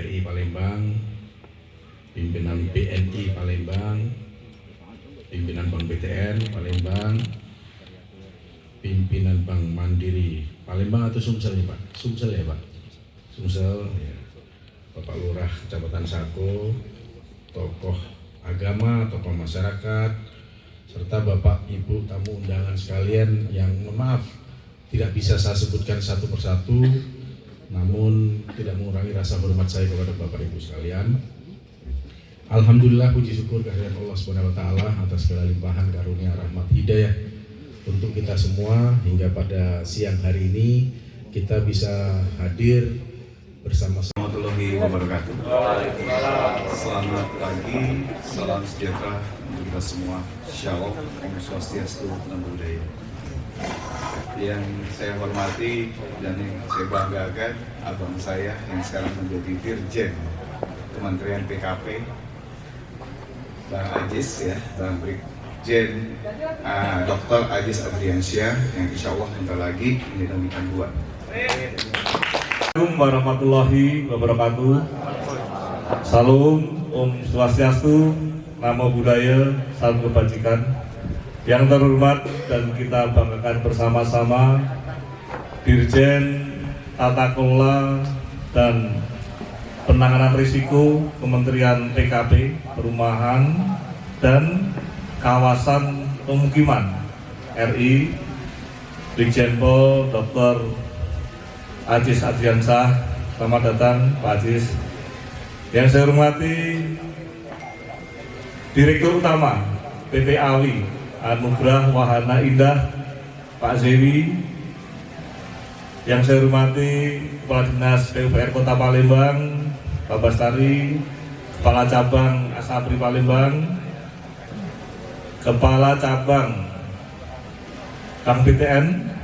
BRI Palembang, pimpinan BNI Palembang, pimpinan Bank BTN Palembang, pimpinan Bank Mandiri Palembang atau Sumsel nih Pak? Sumsel ya Pak? Sumsel ya. Bapak Lurah Kecamatan Sako, tokoh agama, tokoh masyarakat, serta Bapak Ibu tamu undangan sekalian yang maaf tidak bisa saya sebutkan satu persatu, namun tidak mengurangi rasa hormat saya kepada Bapak Ibu sekalian. Alhamdulillah, puji syukur kehadirat Allah SWT atas segala limpahan karunia rahmat hidayah untuk kita semua hingga pada siang hari ini kita bisa hadir bersama. Warahmatullahi wabarakatuh. Selamat pagi, salam sejahtera untuk kita semua. Shalom, Om Swastiastu, Namo Buddhaya. Yang saya hormati dan yang saya banggakan, abang saya yang sekarang menjadi Dirjen Kementerian PKP, Bang Ajis ya, Bang Brigjen Dr. Ajis Adriansyah yang insya Allah bentar lagi menjadi dua. Assalamualaikum warahmatullahi wabarakatuh. Salam, Om Swastiastu, Namo Buddhaya, salam kebajikan. Yang terhormat dan kita banggakan bersama-sama Dirjen Tata Kelola dan Penanganan Risiko Kementerian PKP, Perumahan dan Kawasan Pemukiman RI, Brigjen Pol Dr. Ajis Adriansyah. Selamat datang Pak Ajis. Yang saya hormati Direktur Utama PT AWI Anugerah Wahana Indah Pak Zewi. Yang saya hormati Kepala Dinas PUPR Kota Palembang Pak Bastari, Kepala Cabang Asabri Palembang, Kepala Cabang Bank BTN,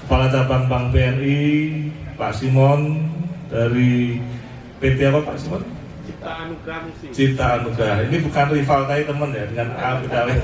Kepala Cabang Bank BNI Pak Simon, dari PT apa Pak Simon? Cita Anugrah. Ini bukan rival tadi teman ya dengan A Bidale.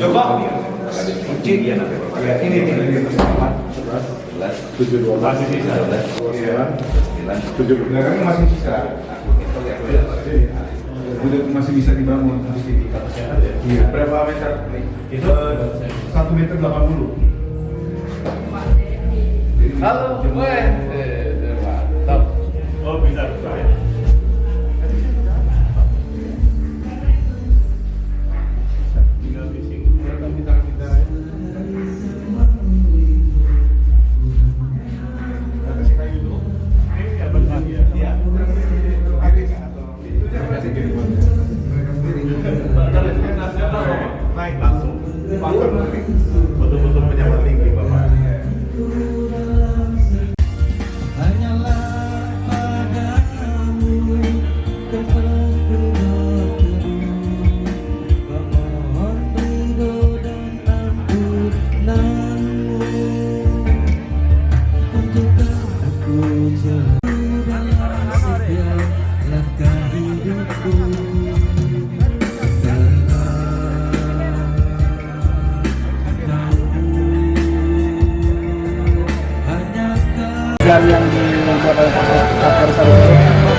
Coba. Kunci ya. Ya ini pesawat 72 masih sisa. 70 masih sisa. Udah masih bisa dibangun di iya. Berapa meter? Itu 1 meter 80. Halo, mantap. Oh bisa. Naik langsung. Betul-betul pejabat tinggi Bapak.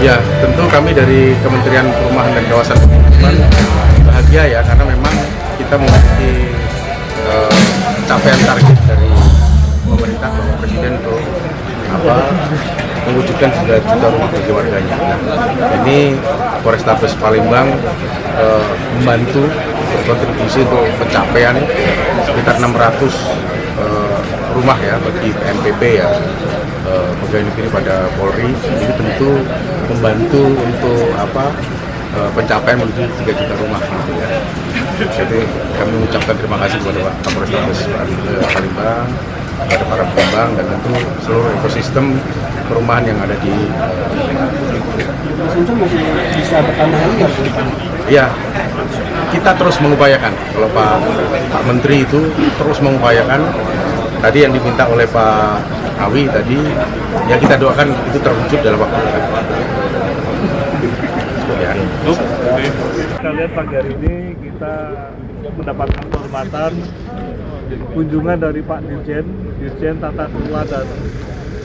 Ya, tentu kami dari Kementerian Perumahan dan Kawasan Pemukiman bahagia ya karena memang kita memiliki capaian target dari pemerintah Bapak Presiden untuk mewujudkan 9 juta rumah bagi warganya. Ini Polrestabes Palembang membantu berkontribusi untuk pencapaian sekitar 600 rumah ya bagi PNPP ya. Pegawai negeri pada Polri ini tentu membantu untuk pencapaian menuju 3 juta rumah gitu ya. Jadi kami mengucapkan terima kasih kepada Pak Kapolres Palembang, kepada para pengembang dan tentu seluruh ekosistem perumahan yang ada di Bisa bertambah lagi ya? ya, kita terus mengupayakan. Kalau Pak Menteri itu terus mengupayakan. Tadi yang diminta oleh Pak Awi tadi, ya kita doakan itu terwujud dalam waktu dekat. Ya. Kita lihat pagi hari ini kita mendapatkan kehormatan kunjungan dari Pak Dirjen Tata Kelola dan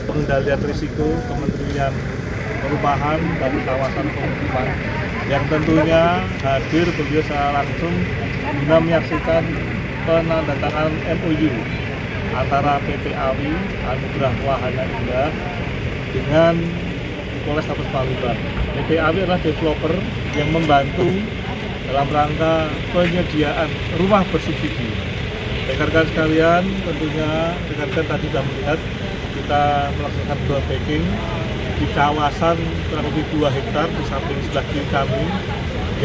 Pengendalian Risiko Kementerian Perumahan dan Kawasan Pemukiman yang tentunya hadir beliau secara langsung guna menyaksikan penandatanganan MOU antara PT AWI Anugerah Wahana Indah dengan Polrestabes Palembang. PT AWI adalah developer yang membantu dalam rangka penyediaan rumah bersubsidi. Rekan-rekan sekalian, tentunya rekan-rekan tadi sudah melihat kita melaksanakan groundbreaking di kawasan kurang lebih 2 hektar di samping sebelah kiri kami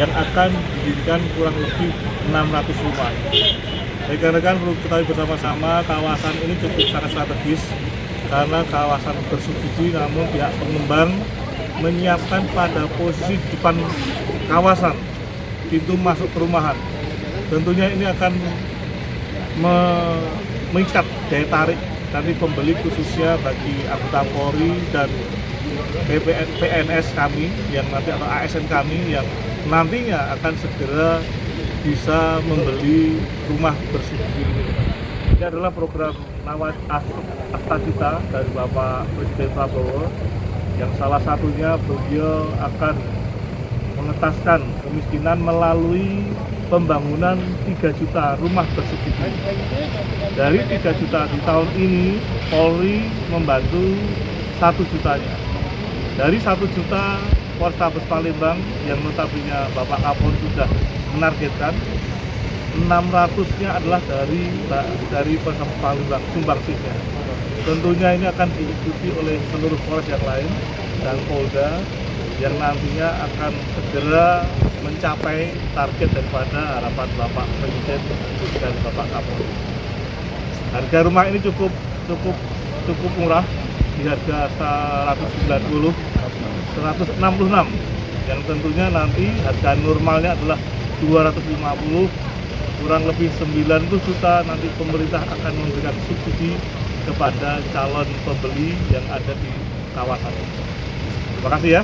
yang akan didirikan kurang lebih 600 rumah. Rekan-rekan perlu ketahui bersama-sama kawasan ini cukup sangat strategis karena kawasan bersubsidi, namun pihak pengembang menyiapkan pada posisi depan kawasan pintu masuk perumahan. Tentunya ini akan mengikat daya tarik dari pembeli khususnya bagi anggota Polri dan PNS kami yang nanti atau ASN kami yang nantinya akan segera bisa membeli rumah bersubsidi ini. Ini adalah program Asta Cita dari Bapak Presiden Prabowo yang salah satunya beliau akan mengetaskan kemiskinan melalui pembangunan 3 juta rumah bersubsidi. Dari 3 juta di tahun ini Polri membantu 1 jutanya. Dari 1 juta Polrestabes Palembang yang notabene Bapak Kapolri sudah menargetkan 600-nya adalah dari Polrestabes Palembang sumbangsihnya. Tentunya ini akan diikuti oleh seluruh Polres yang lain dan Polda yang nantinya akan segera mencapai target daripada harapan Bapak Presiden dan Bapak Kapolri. Harga rumah ini cukup murah di harga 166 yang tentunya nanti harga normalnya adalah 250, kurang lebih 90 juta nanti pemerintah akan memberikan subsidi kepada calon pembeli yang ada di kawasan. Terima kasih ya.